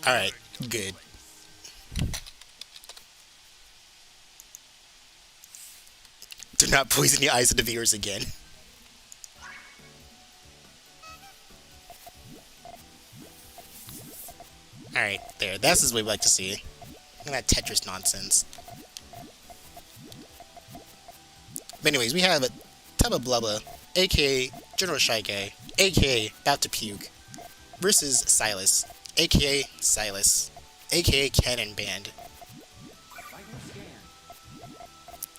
Alright, good. Do not poison the eyes of the viewers again. Alright, there. That's what we like to see. Look at that Tetris nonsense. But anyways, we have Tubba Blubba, aka General Shy Guy, aka BOUT2PUKE, versus Silas, aka Silas, aka Cannon Band.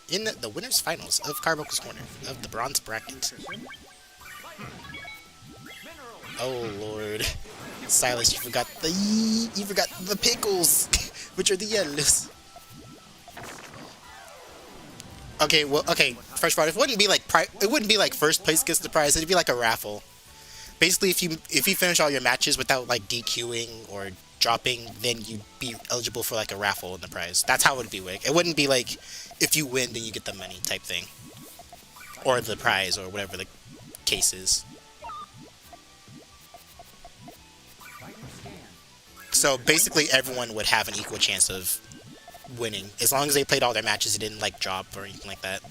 In the winners finals of Carbuncle's Corner of the bronze bracket. Oh lord. Silas, you forgot the pickles, which are the yellows. Okay, well, okay. First part, it wouldn't be like first place gets the prize. It'd be like a raffle. Basically, if you finish all your matches without like DQing or dropping, then you'd be eligible for like a raffle in the prize. That's how it would be. Wick. It wouldn't be like if you win, then you get the money type thing, or the prize, or whatever the case is. So basically, everyone would have an equal chance of winning as long as they played all their matches. It didn't like drop or anything like that.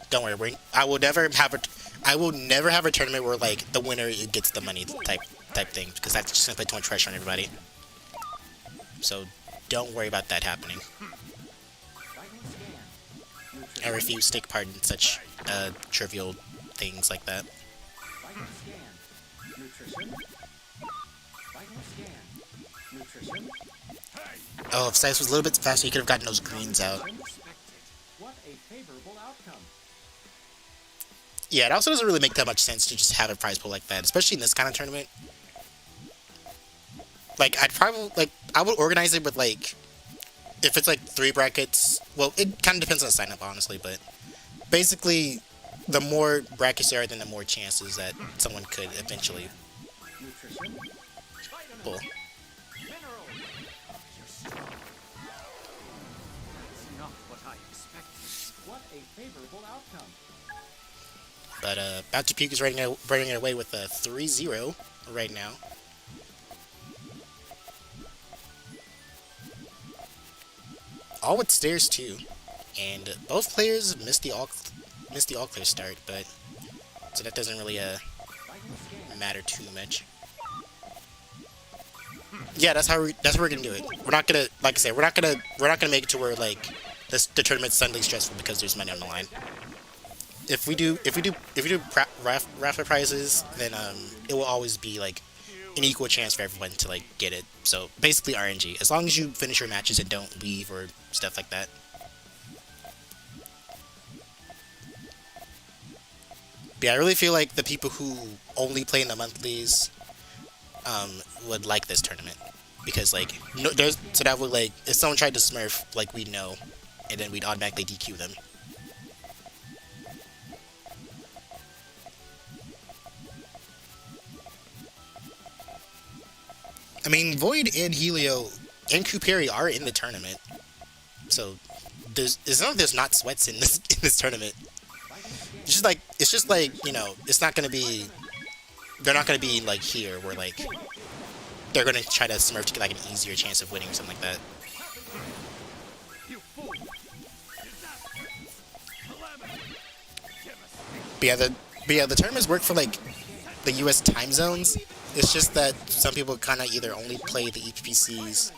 Don't worry, I will never have a tournament where like the winner gets the money type thing, because that's just gonna put too much pressure on everybody. So don't worry about that happening. I refuse to take part in such trivial things like that. Oh, if Silas was a little bit faster, he could have gotten those greens out. Yeah, it also doesn't really make that much sense to just have a prize pool like that, especially in this kind of tournament. Like, I would organize it with, like, if it's, like, 3 brackets, well, it kind of depends on the sign-up, honestly, but basically, the more brackets there are, then the more chances that someone could eventually pull. But BOUT2PUKE is running it away with a 3-0 right now. All with stairs too, and both players missed the all clear start, but so that doesn't really matter too much. Yeah, that's how we're gonna do it. We're not gonna, like I said, we're not gonna make it to where like the tournament's suddenly stressful because there's money on the line. If we do raffle prizes, then it will always be like an equal chance for everyone to like get it. So basically RNG, as long as you finish your matches and don't leave or stuff like that. But yeah, I really feel like the people who only play in the monthlies would like this tournament, because like so that would, like, if someone tried to smurf, like, we'd know, and then we'd automatically DQ them. I mean, Void and Helio and Kuperi are in the tournament, so it's not like there's not sweats in this tournament. It's just like you know, it's not gonna be. They're not gonna be like here where like they're gonna try to smurf to get like an easier chance of winning or something like that. But yeah, the tournaments work for like the U.S. time zones. It's just that some people kind of either only play the EPCs.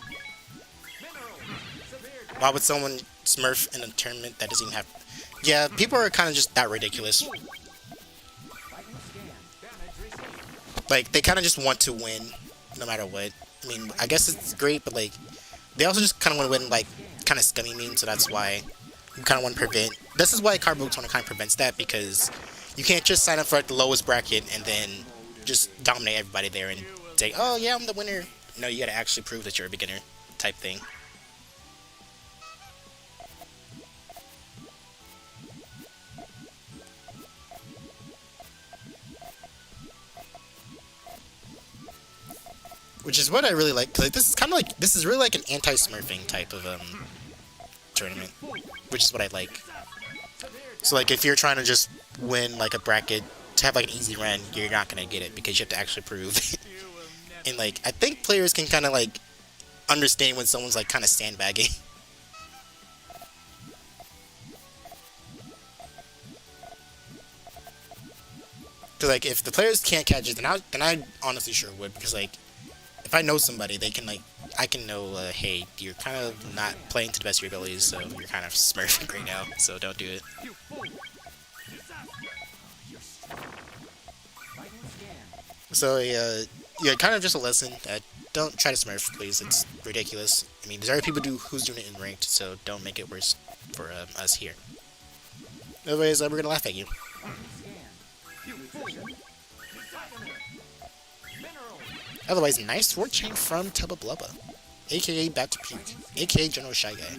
Why would someone smurf in a tournament that doesn't even have... Yeah, people are kind of just that ridiculous. Like, they kind of just want to win, no matter what. I mean, I guess it's great, but like, they also just kind of want to win, like, kind of scummy means, so that's why you kind of want to prevent... This is why Carbuncle kind of prevents that, because you can't just sign up for like, the lowest bracket and then just dominate everybody there and say, oh yeah, I'm the winner. No, you gotta actually prove that you're a beginner type thing. Which is what I really like, because like, this is really like an anti-smurfing type of tournament, which is what I like. So like if you're trying to just win like a bracket to have like an easy run, you're not gonna get it because you have to actually prove. And like I think players can kind of like understand when someone's like kind of sandbagging. Because like if the players can't catch it, then I honestly sure would, because like if I know somebody, they can like I can know hey, you're kind of not playing to the best of your abilities, so you're kind of smurfing right now, so don't do it. So yeah, kind of just a lesson that don't try to smurf, please. It's ridiculous. I mean, there's already people who's doing it in ranked, so don't make it worse for us here. Otherwise, we're gonna laugh at you. Otherwise, nice sword chain from Tubba Blubba, aka BOUT2PUKE, aka General Shy Guy.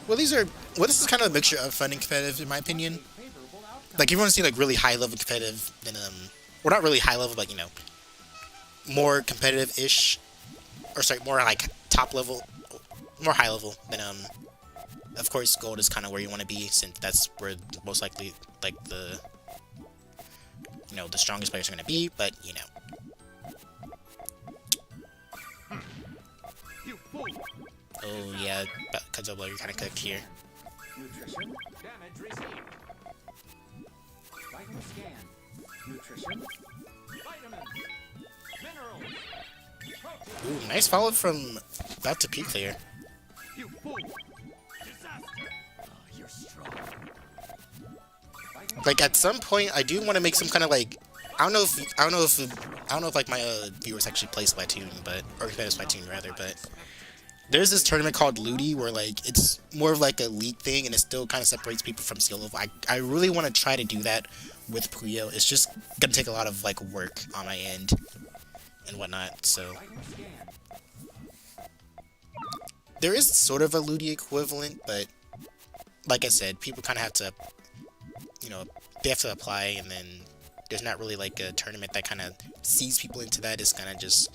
Well, this is kind of a mixture of fun and competitive, in my opinion. Like, if you want to see like really high level competitive, then well, not really high level, but you know, more competitive-ish, or sorry, more like top level, more high level, then of course gold is kind of where you want to be, since that's where most likely like the the strongest players are going to be. But you know, oh yeah, because of you're kind of cooked here. Ooh, nice follow from BOUT2PUKE there. Like at some point, I do want to make some kind of like I don't know if like my viewers actually play Splatoon, or competitive Splatoon rather, but there's this tournament called Ludi where like it's more of like a league thing, and it still kind of separates people from skill level. I really want to try to do that with Puyo. It's just gonna take a lot of like work on my end and whatnot. So there is sort of a Ludi equivalent, but like I said, people kind of have to, they have to apply, and then there's not really like a tournament that kind of sees people into that. It's kind of just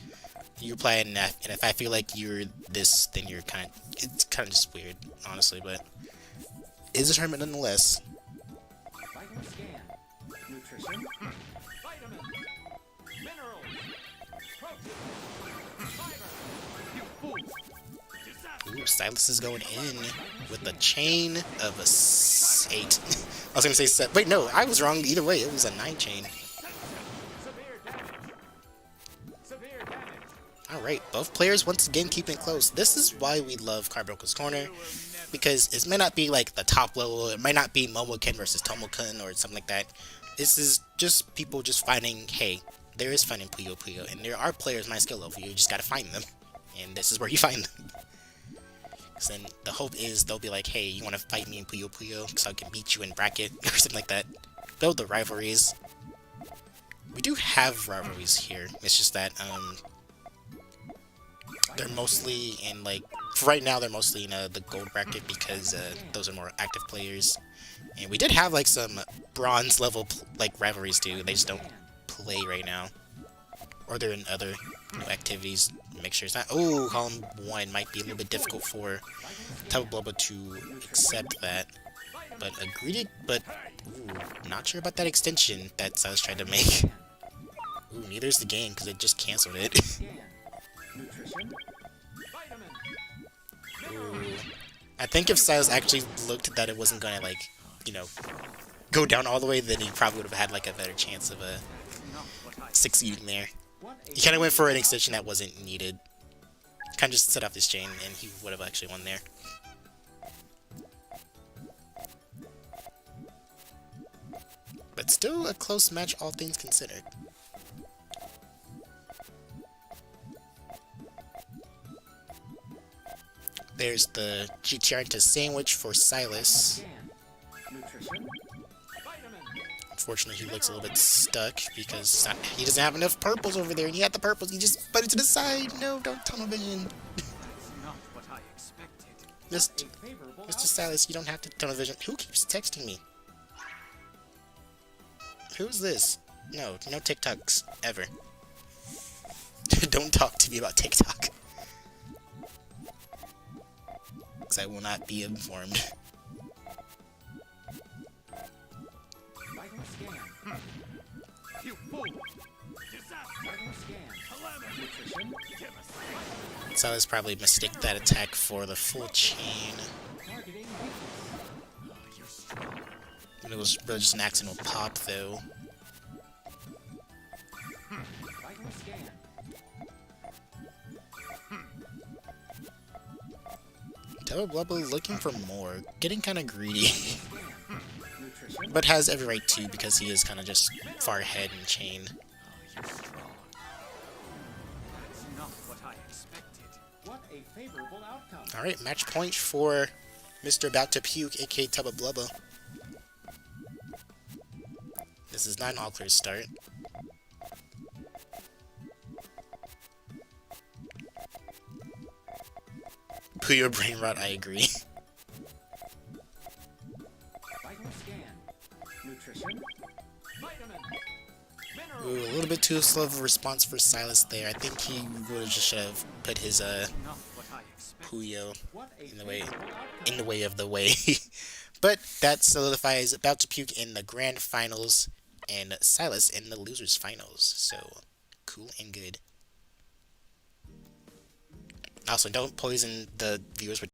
you apply it, and if I feel like you're this, then you're it's kind of just weird, honestly, but it's a tournament nonetheless. Ooh, Silas is going in with a chain of a 8. I was gonna say 7. Wait, no, I was wrong. Either way, it was a 9 chain. Alright, both players once again keeping it close. This is why we love Carbuncle's Corner, because it may not be like the top level, it might not be Momoken versus Tomokun or something like that. This is just people just finding, hey, there is fun in Puyo Puyo, and there are players my skill level, you just gotta find them, and this is where you find them. Because then the hope is they'll be like, hey, you wanna fight me in Puyo Puyo, because I can beat you in bracket, or something like that. Build the rivalries. We do have rivalries here, it's just that, they're mostly in, like, for right now, they're mostly in the gold bracket, because those are more active players. And we did have, like, some bronze level, like, rivalries, too. They just don't play right now. Or they're in other activities. Make sure it's not... Oh, column 1 might be a little bit difficult for Tubba Blubba to accept that. But agreed, but... Ooh, not sure about that extension that Silas tried to make. Ooh, neither's the game, because it just canceled it. Ooh. I think if Silas actually looked that it wasn't gonna, like, go down all the way, then he probably would have had, like, a better chance of succeeding there. He kind of went for an extension that wasn't needed. Kind of just set off this chain, and he would have actually won there. But still a close match, all things considered. There's the Giaranta sandwich for Silas. Unfortunately, he looks a little bit stuck because he doesn't have enough purples over there. And he had the purples. He just put it to the side. No, don't tunnel vision. Mr. Silas, you don't have to tunnel vision. Who keeps texting me? Who's this? No, no TikToks ever. Don't talk to me about TikTok. Because I will not be informed. Silas probably mistook that attack for the full chain. And it was really just an accidental pop, though. Blubba looking for more, getting kind of greedy. But has every right to, because he is kind of just far ahead in chain. Alright, match point for Mr. BOUT2PUKE, aka Blubba. This is not an all-clear start. Puyo brain rot, I agree. Ooh, a little bit too slow of a response for Silas there. I think he really just should have put his Puyo in the way of the way. But that solidifies BOUT2PUKE in the grand finals and Silas in the losers finals. So cool and good. Also, don't poison the viewers with